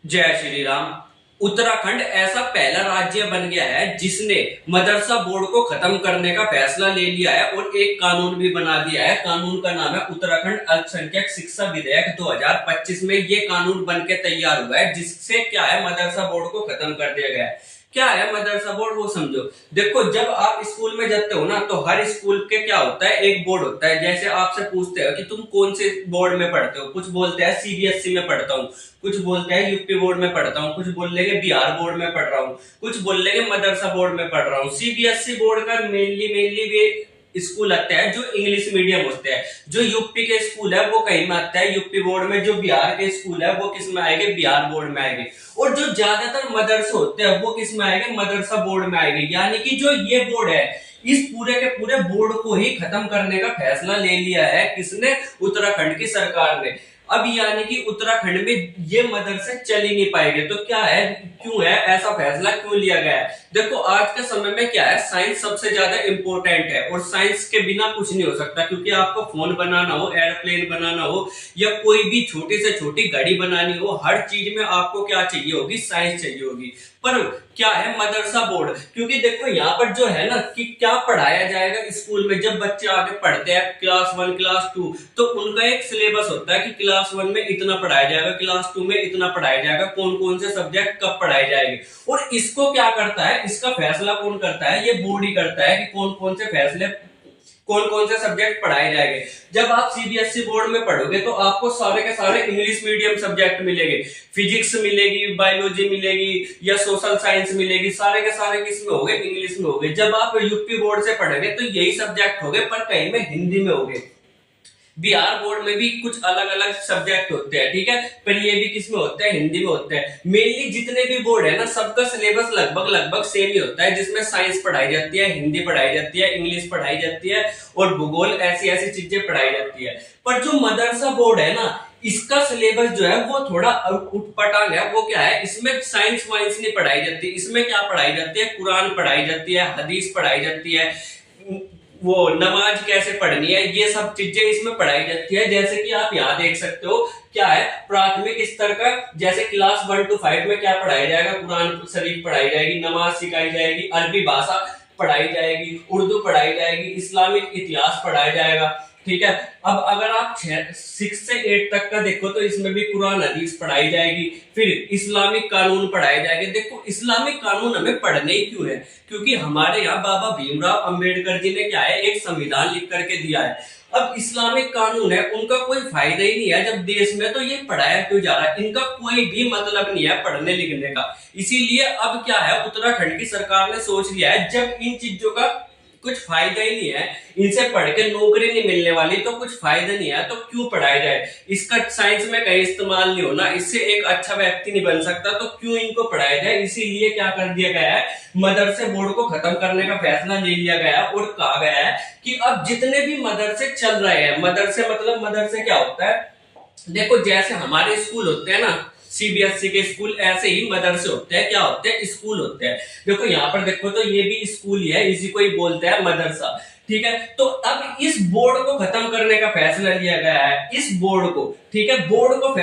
जय श्री राम। उत्तराखंड ऐसा पहला राज्य बन गया है जिसने मदरसा बोर्ड को खत्म करने का फैसला ले लिया है और एक कानून भी बना दिया है। कानून का नाम है उत्तराखंड अल्पसंख्यक शिक्षा विधेयक 2025 में ये कानून बन के तैयार हुआ है, जिससे क्या है मदरसा बोर्ड को खत्म कर दिया गया है। क्या है मदरसा बोर्ड वो समझो। देखो, जब आप स्कूल में जाते हो ना, तो हर स्कूल के क्या होता है, एक बोर्ड होता है। जैसे आपसे पूछते हो कि तुम कौन से बोर्ड में पढ़ते हो, कुछ बोलते हैं सीबीएसई में पढ़ता हूँ, कुछ बोलते हैं यूपी बोर्ड में पढ़ता हूँ, कुछ बोल लेंगे बिहार बोर्ड में पढ़ रहा हूँ, कुछ बोल लेंगे मदरसा बोर्ड में पढ़ रहा हूँ। सीबीएसई बोर्ड का मेनली वे स्कूल आते हैं जो इंग्लिश मीडियम होते हैं। जो यूपी के स्कूल है वो कहीं में आता है यूपी बोर्ड में, जो बिहार के स्कूल है वो किस में आएंगे, बिहार बोर्ड में आएंगे। और जो ज्यादातर मदरसे होते हैं वो किस में आएंगे, मदरसा बोर्ड में आएंगे। यानी कि जो ये बोर्ड है, इस पूरे के पूरे बोर्ड को ही खत्म करने का फैसला ले लिया है किसने, उत्तराखंड की सरकार ने। अब यानी कि उत्तराखंड में ये मदरसे चल ही नहीं पाएंगे। तो क्या है, क्यों है ऐसा फैसला क्यों लिया गया है? देखो, आज के समय में क्या है, साइंस सबसे ज्यादा इंपॉर्टेंट है और साइंस के बिना कुछ नहीं हो सकता। क्योंकि आपको फोन बनाना हो, एयरप्लेन बनाना हो या कोई भी छोटी से छोटी गाड़ी बनानी हो, हर चीज में आपको क्या चाहिए होगी, साइंस चाहिए होगी। पर क्या है मदरसा बोर्ड, क्योंकि देखो यहाँ पर जो है ना कि क्या पढ़ाया जाएगा स्कूल में। जब बच्चे आगे पढ़ते हैं क्लास 1 क्लास 2, तो उनका एक सिलेबस होता है कि क्लास 1 में इतना पढ़ाया जाएगा, क्लास 2 में इतना पढ़ाया जाएगा, कौन कौन से सब्जेक्ट कब पढ़ाए जाएंगे। और इसको क्या करता है, इसका फैसला कौन करता है, ये बोर्ड ही करता है कि कौन कौन से फैसले, कौन कौन से सब्जेक्ट पढ़ाए जाएंगे। जब आप सीबीएसई बोर्ड में पढ़ोगे तो आपको सारे के सारे इंग्लिश मीडियम सब्जेक्ट मिलेंगे। फिजिक्स मिलेगी, बायोलॉजी मिलेगी या सोशल साइंस मिलेगी, सारे के सारे किस में होंगे, इंग्लिश में होंगे। जब आप यूपी बोर्ड से पढ़ोगे तो यही सब्जेक्ट होंगे, पर कहीं में हिंदी में होंगे। बिहार बोर्ड में भी कुछ अलग अलग सब्जेक्ट होते हैं, ठीक है, पर ये भी किस में होते हैं, हिंदी में होते हैं। मेनली जितने भी बोर्ड है ना, सबका सिलेबस लगभग लगभग सेम ही होता है, जिसमें साइंस पढ़ाई जाती है, हिंदी पढ़ाई जाती है, इंग्लिश पढ़ाई जाती है और भूगोल, ऐसी ऐसी चीजें पढ़ाई जाती है। पर जो मदरसा बोर्ड है ना, इसका सिलेबस जो है वो थोड़ा उटपटांग है। वो क्या है, इसमें साइंस वाइंस नहीं पढ़ाई जाती। इसमें क्या पढ़ाई जाती है, कुरान पढ़ाई जाती है, हदीस पढ़ाई जाती है, वो नमाज कैसे पढ़नी है, ये सब चीजें इसमें पढ़ाई जाती है। जैसे कि आप यहाँ देख सकते हो, क्या है प्राथमिक स्तर का, जैसे क्लास 1 to 5 में क्या पढ़ाया जाएगा, कुरान शरीफ पढ़ाई जाएगी, नमाज सिखाई जाएगी, अरबी भाषा पढ़ाई जाएगी, उर्दू पढ़ाई जाएगी, इस्लामिक इतिहास पढ़ाया जाएगा, ठीक है। अब अगर आप 6 से 8 तक का देखो तो इसमें भी कुरान हदीस पढ़ाई जाएगी, फिर इस्लामिक कानून पढ़ाए जाएंगे। देखो, इस्लामिक कानून हमें पढ़ने ही क्यों है, क्योंकि हमारे यहाँ बाबा भीमराव अंबेडकर जी ने क्या है, एक संविधान लिख करके दिया है। अब इस्लामिक कानून है, उनका कोई फायदा ही नहीं है जब देश में, तो ये पढ़ाया क्यों जा रहा है, इनका कोई भी मतलब नहीं है पढ़ने लिखने का। इसीलिए अब क्या है, उत्तराखंड की सरकार ने सोच लिया है, जब इन चीजों का कुछ फायदा ही नहीं है, इनसे पढ़ के नौकरी नहीं मिलने वाली, तो कुछ फायदा नहीं है, तो क्यों पढ़ाया जाए। इसका साइंस में कहीं इस्तेमाल नहीं होना, इससे एक अच्छा व्यक्ति नहीं बन सकता, तो क्यों इनको पढ़ाया जाए। इसीलिए क्या कर दिया गया है, मदरसे बोर्ड को खत्म करने का फैसला ले लिया गया है और कहा गया है कि अब जितने भी मदरसे चल रहे हैं, मदरसे मतलब मदरसे क्या होता है, देखो जैसे हमारे स्कूल होते हैं ना, सीबीएसई के स्कूल, ऐसे ही मदरसे होते हैं, क्या होते हैं, स्कूल होते हैं। देखो यहाँ पर देखो तो ये भी स्कूल ही है, इसी को ही बोलते हैं मदरसा, ठीक है। तो अब इस बोर्ड को खत्म करने का फैसला लिया गया है, इस बोर्ड को, ठीक है, बोर्ड को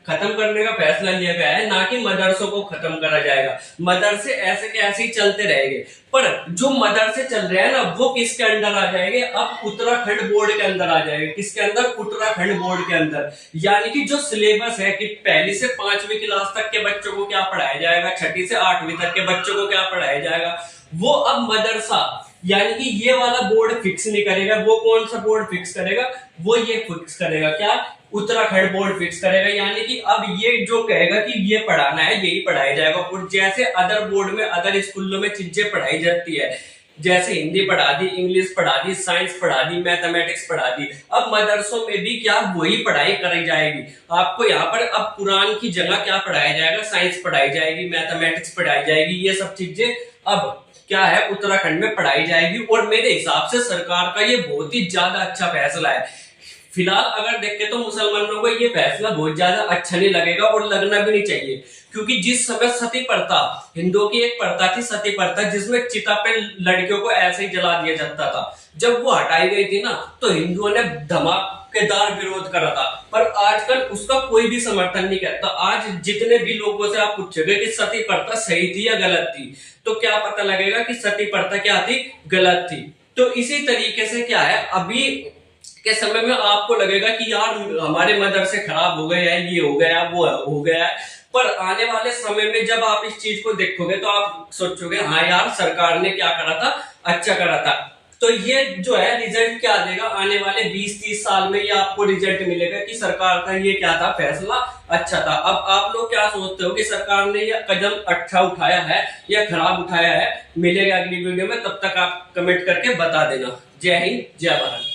खत्म करने का फैसला लिया गया है, ना कि मदरसों को खत्म करा जाएगा। मदरसे ऐसे के ऐसे ही चलते रहेंगे, पर जो मदरसे चल रहे हैं ना, वो किसके अंदर आ जाएंगे, अब उत्तराखंड बोर्ड के अंदर आ जाएंगे। किसके अंदर, उत्तराखंड बोर्ड के अंदर। यानी कि जो सिलेबस है कि पहली से 5वीं क्लास तक के बच्चों को क्या पढ़ाया जाएगा, 6ठी से 8वीं तक के बच्चों को क्या पढ़ाया जाएगा, वो अब मदरसा, यानी कि ये वाला बोर्ड फिक्स नहीं करेगा। वो कौन सा बोर्ड फिक्स करेगा, वो ये फिक्स करेगा, क्या, उत्तराखंड बोर्ड फिक्स करेगा। यानी कि अब ये जो कहेगा कि ये पढ़ाना है, यही पढ़ाया जाएगा। और जैसे अदर बोर्ड में, अदर स्कूलों में चीजें पढ़ाई जाती है, जैसे हिंदी पढ़ा दी, इंग्लिश पढ़ा दी, साइंस पढ़ा दी, मैथमेटिक्स पढ़ा दी, अब मदरसों में भी क्या वही पढ़ाई कराई जाएगी। आपको यहाँ पर अब कुरान की जगह क्या पढ़ाया जाएगा, साइंस पढ़ाई जाएगी, मैथमेटिक्स पढ़ाई जाएगी, ये सब चीजें अब क्या है, उत्तराखंड में पढ़ाई जाएगी। और मेरे हिसाब से सरकार का ये बहुत ही ज्यादा अच्छा फैसला है। फिलहाल अगर देखें तो मुसलमानों को ये फैसला बहुत ज्यादा अच्छा नहीं लगेगा और लगना भी नहीं चाहिए, क्योंकि जिस समय सती प्रथा, हिंदुओं की एक प्रथा थी सती प्रथा, जिसमें चिता पे लड़कियों को ऐसे ही जला दिया जाता था, जब वो हटाई गई थी ना तो हिंदुओं ने धमाकेदार विरोध करा था। पर आजकल उसका कोई भी समर्थन नहीं करता। आज जितने भी लोगों से आप पूछोगे कि सती प्रथा सही थी या गलत थी, तो क्या पता लगेगा कि सती प्रथा क्या थी, गलत थी। तो इसी तरीके से क्या है, अभी के समय में आपको लगेगा कि यार हमारे मदरसे खराब हो गए हैं, ये हो गया वो हो गया है, पर आने वाले समय में जब आप इस चीज को देखोगे तो आप सोचोगे हाँ यार सरकार ने क्या करा था, अच्छा करा था। तो ये जो है रिजल्ट क्या देगा आने वाले 20-30 साल में, ये आपको रिजल्ट मिलेगा कि सरकार का ये क्या था, फैसला अच्छा था। अब आप लोग क्या सोचते हो कि सरकार ने ये कदम अच्छा उठाया है या खराब उठाया है? मिलेगा अगली वीडियो में, तब तक आप कमेंट करके बता देना। जय हिंद, जय भारत।